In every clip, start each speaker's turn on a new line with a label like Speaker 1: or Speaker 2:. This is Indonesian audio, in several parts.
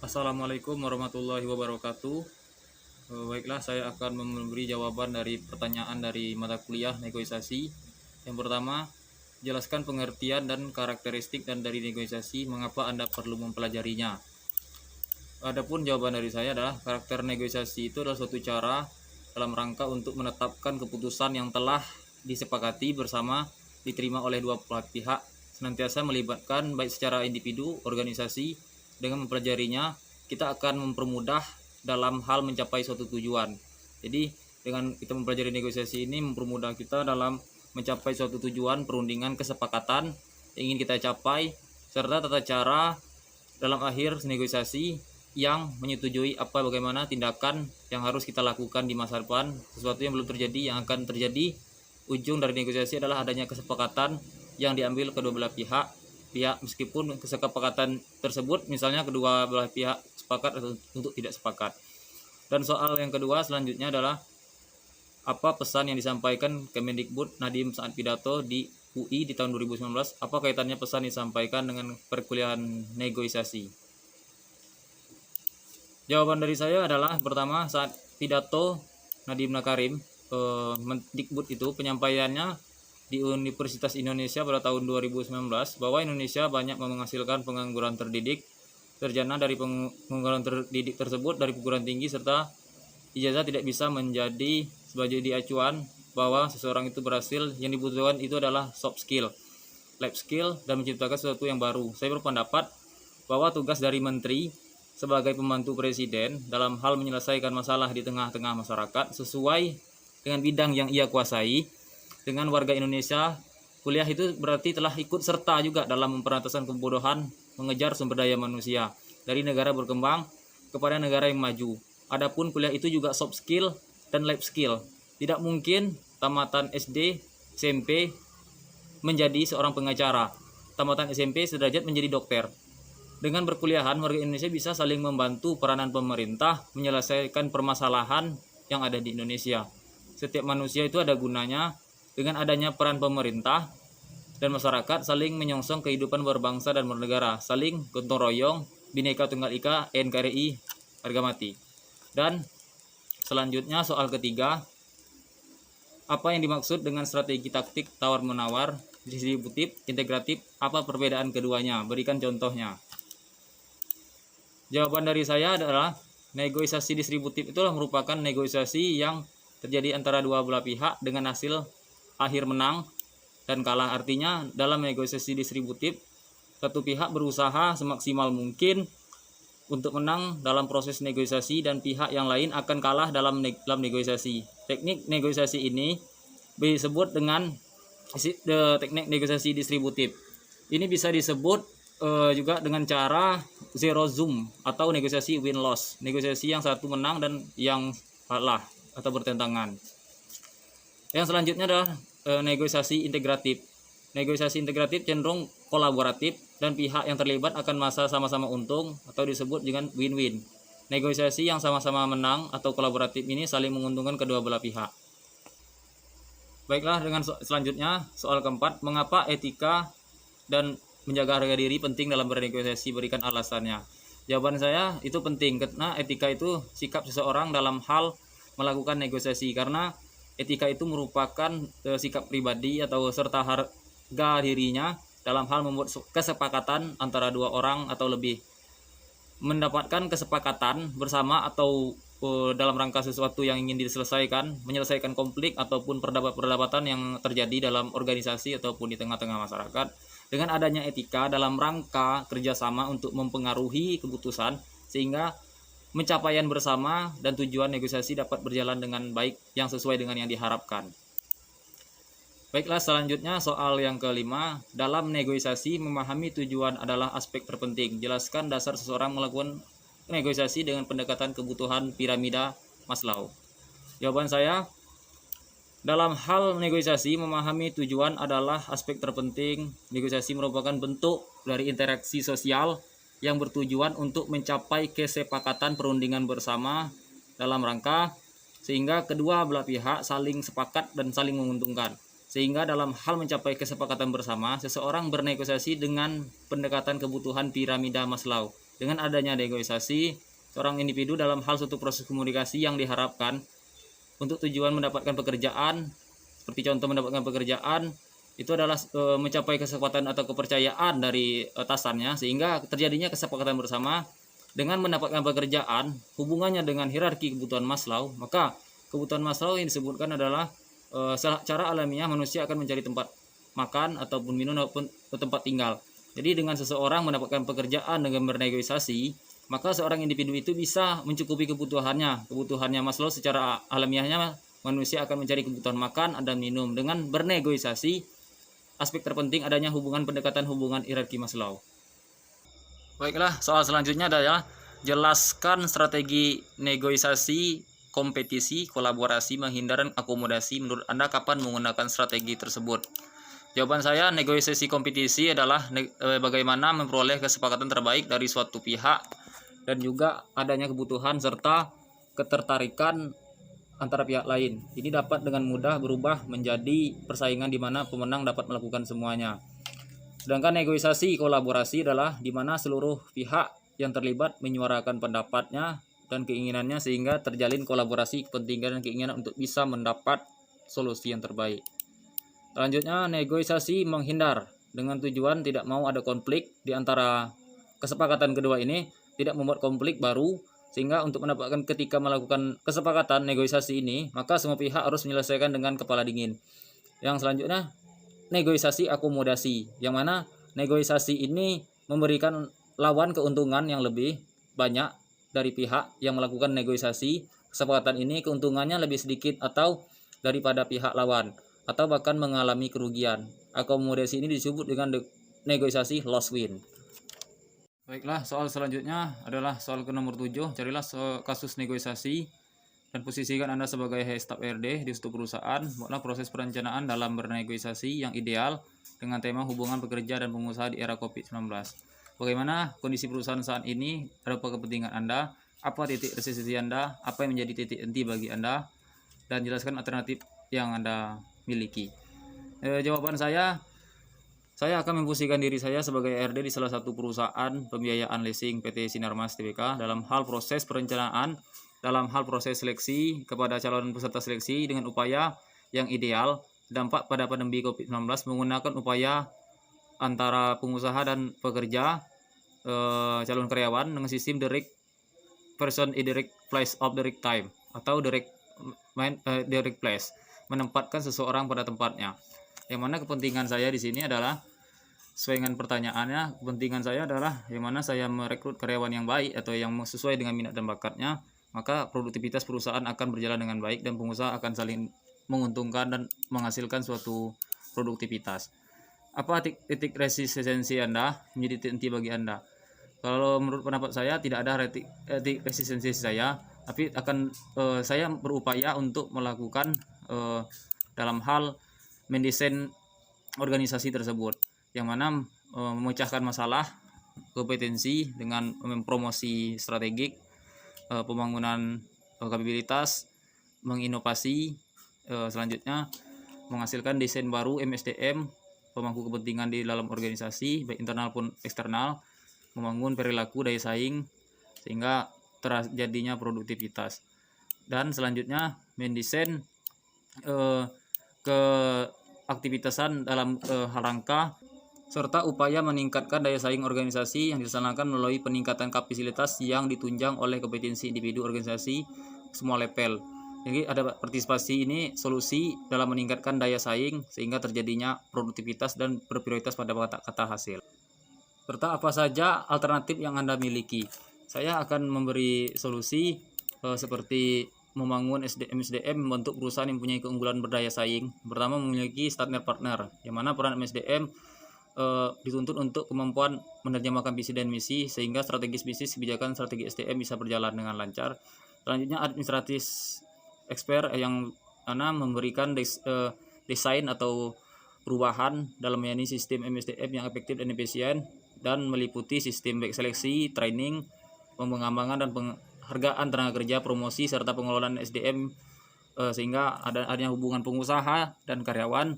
Speaker 1: Assalamualaikum warahmatullahi wabarakatuh. Baiklah, saya akan memberi jawaban dari pertanyaan dari mata kuliah negosiasi. Yang pertama, jelaskan pengertian dan karakteristik dan dari negosiasi, mengapa Anda perlu mempelajarinya. Adapun jawaban dari saya adalah karakter negosiasi itu adalah suatu cara dalam rangka untuk menetapkan keputusan yang telah disepakati bersama diterima oleh dua belah pihak, senantiasa melibatkan baik secara individu, organisasi. Dengan mempelajarinya, kita akan mempermudah dalam hal mencapai suatu tujuan. Jadi dengan kita mempelajari negosiasi ini mempermudah kita dalam mencapai suatu tujuan, perundingan, kesepakatan yang ingin kita capai, serta tata cara dalam akhir negosiasi yang menyetujui bagaimana tindakan yang harus kita lakukan di masa depan, sesuatu yang belum terjadi yang akan terjadi. Ujung dari negosiasi adalah adanya kesepakatan yang diambil kedua belah pihak, meskipun kesepakatan tersebut misalnya kedua belah pihak sepakat atau untuk tidak sepakat. Dan soal yang kedua selanjutnya adalah apa pesan yang disampaikan Kemendikbud Nadiem saat pidato di UI di tahun 2019, apa kaitannya pesan disampaikan dengan perkuliahan negosiasi? Jawaban dari saya adalah pertama, saat pidato Nadiem Makarim Mendikbud itu penyampaiannya di Universitas Indonesia pada tahun 2019 bahwa Indonesia banyak menghasilkan pengangguran terdidik. Sarjana dari pengangguran terdidik tersebut dari perguruan tinggi serta ijazah tidak bisa menjadi sebagai acuan bahwa seseorang itu berhasil. Yang dibutuhkan itu adalah soft skill, life skill, dan menciptakan sesuatu yang baru. Saya berpendapat bahwa tugas dari menteri sebagai pembantu presiden dalam hal menyelesaikan masalah di tengah-tengah masyarakat sesuai dengan bidang yang ia kuasai. Dengan warga Indonesia, kuliah itu berarti telah ikut serta juga dalam pemberantasan kebodohan, mengejar sumber daya manusia dari negara berkembang kepada negara yang maju. Adapun kuliah itu juga soft skill dan life skill. Tidak mungkin tamatan SD, SMP menjadi seorang pengacara, tamatan SMP sederajat menjadi dokter. Dengan berkuliahan, warga Indonesia bisa saling membantu peranan pemerintah menyelesaikan permasalahan yang ada di Indonesia. Setiap manusia itu ada gunanya. Dengan adanya peran pemerintah dan masyarakat saling menyongsong kehidupan berbangsa dan bernegara, saling gotong royong, Bhinneka Tunggal Ika, NKRI, harga mati. Dan selanjutnya soal ketiga, apa yang dimaksud dengan strategi taktik tawar-menawar, distributif, integratif, apa perbedaan keduanya? Berikan contohnya. Jawaban dari saya adalah negosiasi distributif itulah merupakan negosiasi yang terjadi antara dua belah pihak dengan hasil akhir menang dan kalah. Artinya dalam negosiasi distributif, satu pihak berusaha semaksimal mungkin untuk menang dalam proses negosiasi dan pihak yang lain akan kalah dalam negosiasi. Teknik negosiasi ini disebut dengan teknik negosiasi distributif. Ini bisa disebut juga dengan cara zero sum atau negosiasi win-loss. Negosiasi yang satu menang dan yang kalah atau bertentangan. Yang selanjutnya adalah negosiasi integratif. Negosiasi integratif cenderung kolaboratif dan pihak yang terlibat akan merasa sama-sama untung atau disebut dengan win-win. Negosiasi yang sama-sama menang atau kolaboratif ini saling menguntungkan kedua belah pihak. Baiklah, dengan selanjutnya soal keempat, mengapa etika dan menjaga harga diri penting dalam bernegosiasi? Berikan alasannya. Jawaban saya itu penting karena etika itu sikap seseorang dalam hal melakukan negosiasi, karena etika itu merupakan sikap pribadi atau serta harga dirinya dalam hal membuat kesepakatan antara dua orang atau lebih, mendapatkan kesepakatan bersama atau dalam rangka sesuatu yang ingin diselesaikan, menyelesaikan konflik ataupun perdebatan yang terjadi dalam organisasi ataupun di tengah-tengah masyarakat. Dengan adanya etika dalam rangka kerjasama untuk mempengaruhi keputusan sehingga pencapaian bersama dan tujuan negosiasi dapat berjalan dengan baik yang sesuai dengan yang diharapkan. Baiklah, selanjutnya soal yang kelima, dalam negosiasi memahami tujuan adalah aspek terpenting. Jelaskan dasar seseorang melakukan negosiasi dengan pendekatan kebutuhan piramida Maslow. Jawaban saya, dalam hal negosiasi memahami tujuan adalah aspek terpenting. Negosiasi merupakan bentuk dari interaksi sosial yang bertujuan untuk mencapai kesepakatan perundingan bersama dalam rangka sehingga kedua belah pihak saling sepakat dan saling menguntungkan. Sehingga dalam hal mencapai kesepakatan bersama, seseorang bernegosiasi dengan pendekatan kebutuhan piramida Maslow. Dengan adanya negosiasi, seorang individu dalam hal suatu proses komunikasi yang diharapkan untuk tujuan mendapatkan pekerjaan, seperti contoh mendapatkan pekerjaan, itu adalah mencapai kesepakatan atau kepercayaan dari atasannya, sehingga terjadinya kesepakatan bersama. Dengan mendapatkan pekerjaan, hubungannya dengan hierarki kebutuhan Maslow, maka kebutuhan Maslow yang disebutkan adalah cara alamiah manusia akan mencari tempat makan ataupun minum ataupun tempat tinggal. Jadi dengan seseorang mendapatkan pekerjaan dengan bernegosiasi, maka seorang individu itu bisa mencukupi kebutuhannya Maslow. Secara alamiahnya manusia akan mencari kebutuhan makan dan minum. Dengan bernegosiasi, aspek terpenting adanya pendekatan hubungan hierarki Maslow. Baiklah, soal selanjutnya adalah jelaskan strategi negosiasi, kompetisi, kolaborasi, menghindar dan akomodasi. Menurut Anda kapan menggunakan strategi tersebut? Jawaban saya, negosiasi kompetisi adalah bagaimana memperoleh kesepakatan terbaik dari suatu pihak dan juga adanya kebutuhan serta ketertarikan antara pihak lain. Ini dapat dengan mudah berubah menjadi persaingan di mana pemenang dapat melakukan semuanya. Sedangkan negosiasi kolaborasi adalah di mana seluruh pihak yang terlibat menyuarakan pendapatnya dan keinginannya sehingga terjalin kolaborasi kepentingan dan keinginan untuk bisa mendapat solusi yang terbaik. Selanjutnya, negosiasi menghindar dengan tujuan tidak mau ada konflik di antara kesepakatan kedua ini, tidak membuat konflik baru, sehingga untuk mendapatkan ketika melakukan kesepakatan negosiasi ini, maka semua pihak harus menyelesaikan dengan kepala dingin. Yang selanjutnya, negosiasi akomodasi, yang mana negosiasi ini memberikan lawan keuntungan yang lebih banyak dari pihak yang melakukan negosiasi. Kesepakatan ini keuntungannya lebih sedikit atau daripada pihak lawan, atau bahkan mengalami kerugian. Akomodasi ini disebut dengan negosiasi loss win. Baiklah, soal selanjutnya adalah soal ke nomor 7. Carilah kasus negosiasi dan posisikan Anda sebagai head staff RD di suatu perusahaan. Buatlah proses perencanaan dalam bernegosiasi yang ideal dengan tema hubungan pekerja dan pengusaha di era COVID-19. Bagaimana kondisi perusahaan saat ini? Apa kepentingan Anda? Apa titik resesi Anda? Apa yang menjadi titik henti bagi Anda? Dan jelaskan alternatif yang Anda miliki. Jawaban saya akan memposisikan diri saya sebagai RD di salah satu perusahaan pembiayaan leasing PT Sinarmas Tbk dalam hal proses perencanaan, dalam hal proses seleksi kepada calon peserta seleksi dengan upaya yang ideal. Dampak pada pandemi COVID-19 menggunakan upaya antara pengusaha dan pekerja, calon karyawan dengan sistem direct person direct place of direct time atau direct place, menempatkan seseorang pada tempatnya. Yang mana kepentingan saya di sini adalah sesuai dengan pertanyaannya, kepentingan saya adalah yang mana saya merekrut karyawan yang baik atau yang sesuai dengan minat dan bakatnya, maka produktivitas perusahaan akan berjalan dengan baik dan pengusaha akan saling menguntungkan dan menghasilkan suatu produktivitas. Apa titik resistensi Anda menjadi titik henti bagi Anda? Kalau menurut pendapat saya tidak ada titik resistensi saya, tapi saya berupaya untuk melakukan dalam hal mendesain organisasi tersebut, yang mana memecahkan masalah kompetensi dengan mempromosi strategik, pembangunan kapabilitas, menginovasi, selanjutnya menghasilkan desain baru MSDM, pemangku kepentingan di dalam organisasi baik internal pun eksternal, membangun perilaku daya saing sehingga terjadinya produktivitas, dan selanjutnya mendesain keaktivitasan dalam rangka serta upaya meningkatkan daya saing organisasi yang dilaksanakan melalui peningkatan kapasitas yang ditunjang oleh kompetensi individu organisasi semua level. Jadi ada partisipasi ini solusi dalam meningkatkan daya saing sehingga terjadinya produktivitas dan berprioritas pada kata hasil. Serta apa saja alternatif yang Anda miliki. Saya akan memberi solusi seperti membangun SDM membentuk perusahaan yang mempunyai keunggulan berdaya saing. Pertama, memiliki standar partner, yang mana peran MSDM dituntut untuk kemampuan menerjemahkan visi dan misi sehingga strategis bisnis, kebijakan, strategi SDM bisa berjalan dengan lancar. Selanjutnya, administratif expert yang mana memberikan desain atau perubahan dalam menjadi sistem MSDM yang efektif dan efisien dan meliputi sistem baik seleksi, training, pengembangan dan penghargaan tenaga kerja, promosi serta pengelolaan SDM sehingga adanya hubungan pengusaha dan karyawan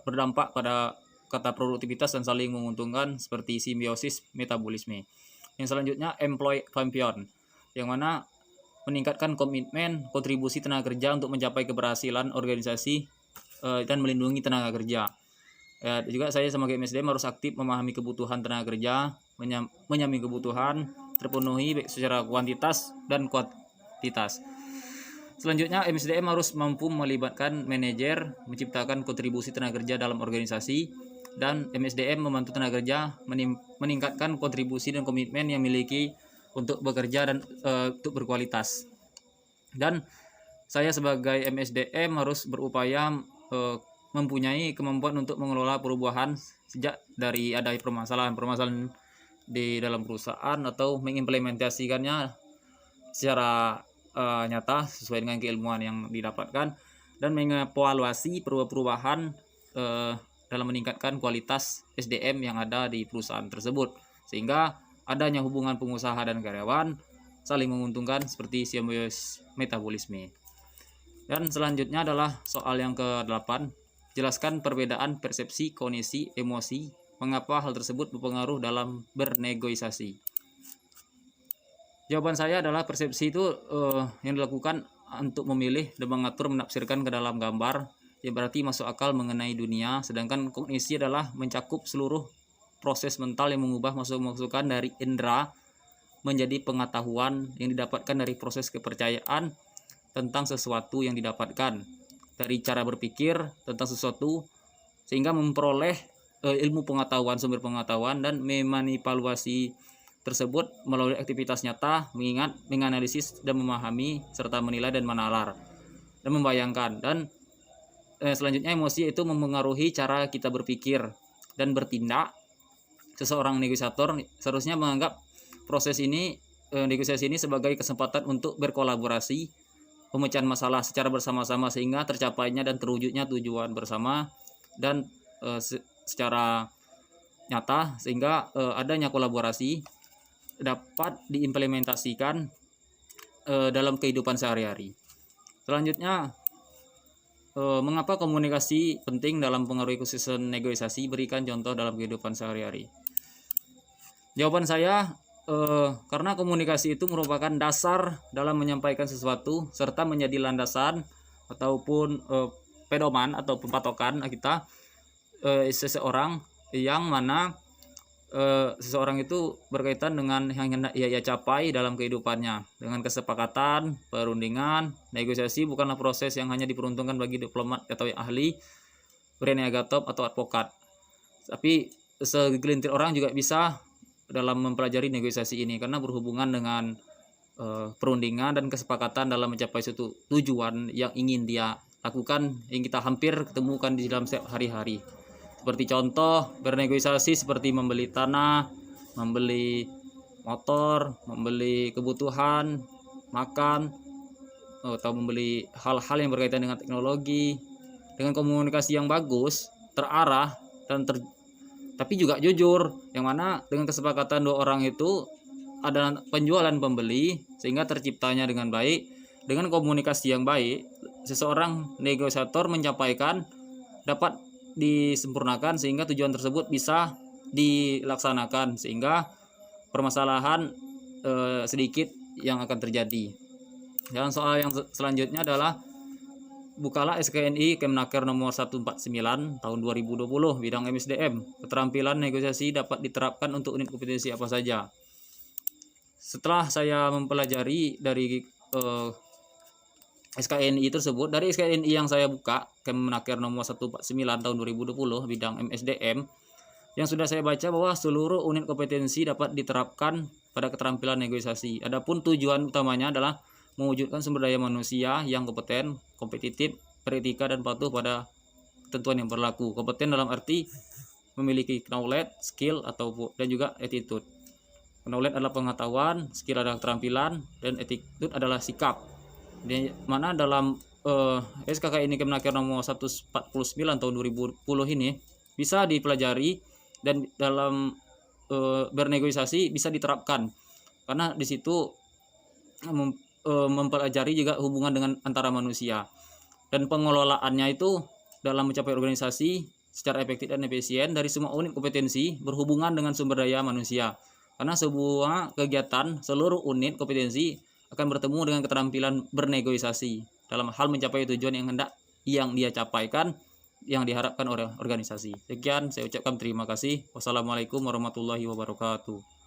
Speaker 1: berdampak pada kata produktivitas dan saling menguntungkan seperti simbiosis metabolisme. Yang selanjutnya employee champion, yang mana meningkatkan komitmen kontribusi tenaga kerja untuk mencapai keberhasilan organisasi dan melindungi tenaga kerja. Juga saya sebagai MSDM harus aktif memahami kebutuhan tenaga kerja, menyamping kebutuhan terpenuhi baik secara kuantitas dan kuantitas. Selanjutnya, MSDM harus mampu melibatkan manajer, menciptakan kontribusi tenaga kerja dalam organisasi, dan MSDM membantu tenaga kerja meningkatkan kontribusi dan komitmen yang miliki untuk bekerja dan untuk berkualitas. Dan saya sebagai MSDM harus berupaya mempunyai kemampuan untuk mengelola perubahan sejak dari ada permasalahan di dalam perusahaan atau mengimplementasikannya secara nyata sesuai dengan keilmuan yang didapatkan, dan mengevaluasi perubahan dalam meningkatkan kualitas SDM yang ada di perusahaan tersebut, sehingga adanya hubungan pengusaha dan karyawan saling menguntungkan seperti simbiosis metabolisme. Dan selanjutnya adalah soal yang ke-8, jelaskan perbedaan persepsi, kognisi, emosi, mengapa hal tersebut berpengaruh dalam bernegosiasi. Jawaban saya adalah persepsi itu yang dilakukan untuk memilih dan mengatur menafsirkan ke dalam gambar, yang berarti masuk akal mengenai dunia, sedangkan kognisi adalah mencakup seluruh proses mental yang mengubah masukan dari indera menjadi pengetahuan yang didapatkan dari proses kepercayaan tentang sesuatu yang didapatkan dari cara berpikir tentang sesuatu, sehingga memperoleh ilmu pengetahuan, sumber pengetahuan, dan memanipulasi tersebut melalui aktivitas nyata, mengingat, menganalisis, dan memahami, serta menilai dan menalar dan membayangkan. Dan selanjutnya, emosi itu mempengaruhi cara kita berpikir dan bertindak. Seseorang negosiator seharusnya menganggap proses ini, negosiasi ini sebagai kesempatan untuk berkolaborasi, pemecahan masalah secara bersama-sama sehingga tercapainya dan terwujudnya tujuan bersama, dan secara nyata sehingga adanya kolaborasi dapat diimplementasikan dalam kehidupan sehari-hari. Selanjutnya, mengapa komunikasi penting dalam pengaruh ekosistem negosiasi? Berikan contoh dalam kehidupan sehari-hari. Jawaban saya, karena komunikasi itu merupakan dasar dalam menyampaikan sesuatu serta menjadi landasan ataupun pedoman ataupun patokan kita seseorang, yang mana seseorang itu berkaitan dengan yang hendak ia capai dalam kehidupannya. Dengan kesepakatan, perundingan, negosiasi bukanlah proses yang hanya diperuntukkan bagi diplomat atau ahli, berniaga top atau advokat, tapi segelintir orang juga bisa dalam mempelajari negosiasi ini, karena berhubungan dengan perundingan dan kesepakatan dalam mencapai suatu tujuan yang ingin dia lakukan, yang kita hampir ketemukan di dalam setiap hari-hari. Seperti contoh, bernegosiasi seperti membeli tanah, membeli motor, membeli kebutuhan makan, atau membeli hal-hal yang berkaitan dengan teknologi. Dengan komunikasi yang bagus, terarah, dan tapi juga jujur, yang mana dengan kesepakatan dua orang itu ada penjualan pembeli, sehingga terciptanya dengan baik. Dengan komunikasi yang baik, seseorang negosiator menyampaikan dapat disempurnakan sehingga tujuan tersebut bisa dilaksanakan, sehingga permasalahan sedikit yang akan terjadi. Dan soal yang selanjutnya adalah bukalah SKNI Kemenaker nomor 149 tahun 2020 bidang MSDM. Keterampilan negosiasi dapat diterapkan untuk unit kompetensi apa saja. Setelah saya mempelajari dari SKNI tersebut, dari SKNI yang saya buka Kemenaker nomor 149 tahun 2020 bidang MSDM, yang sudah saya baca bahwa seluruh unit kompetensi dapat diterapkan pada keterampilan negosiasi. Adapun tujuan utamanya adalah mewujudkan sumber daya manusia yang kompeten, kompetitif, beretika, dan patuh pada ketentuan yang berlaku. Kompeten dalam arti memiliki knowledge, skill, dan juga attitude. Knowledge adalah pengetahuan, skill adalah keterampilan, dan attitude adalah sikap. Di mana dalam SKKNI Kemenaker nomor 149 tahun 2010 ini bisa dipelajari, dan dalam bernegosiasi bisa diterapkan, karena di situ mempelajari juga hubungan dengan antara manusia, dan pengelolaannya itu dalam mencapai organisasi secara efektif dan efisien dari semua unit kompetensi berhubungan dengan sumber daya manusia. Karena sebuah kegiatan seluruh unit kompetensi akan bertemu dengan keterampilan bernegosiasi dalam hal mencapai tujuan yang dia capaikan, yang diharapkan oleh organisasi. Sekian saya ucapkan terima kasih. Wassalamualaikum warahmatullahi wabarakatuh.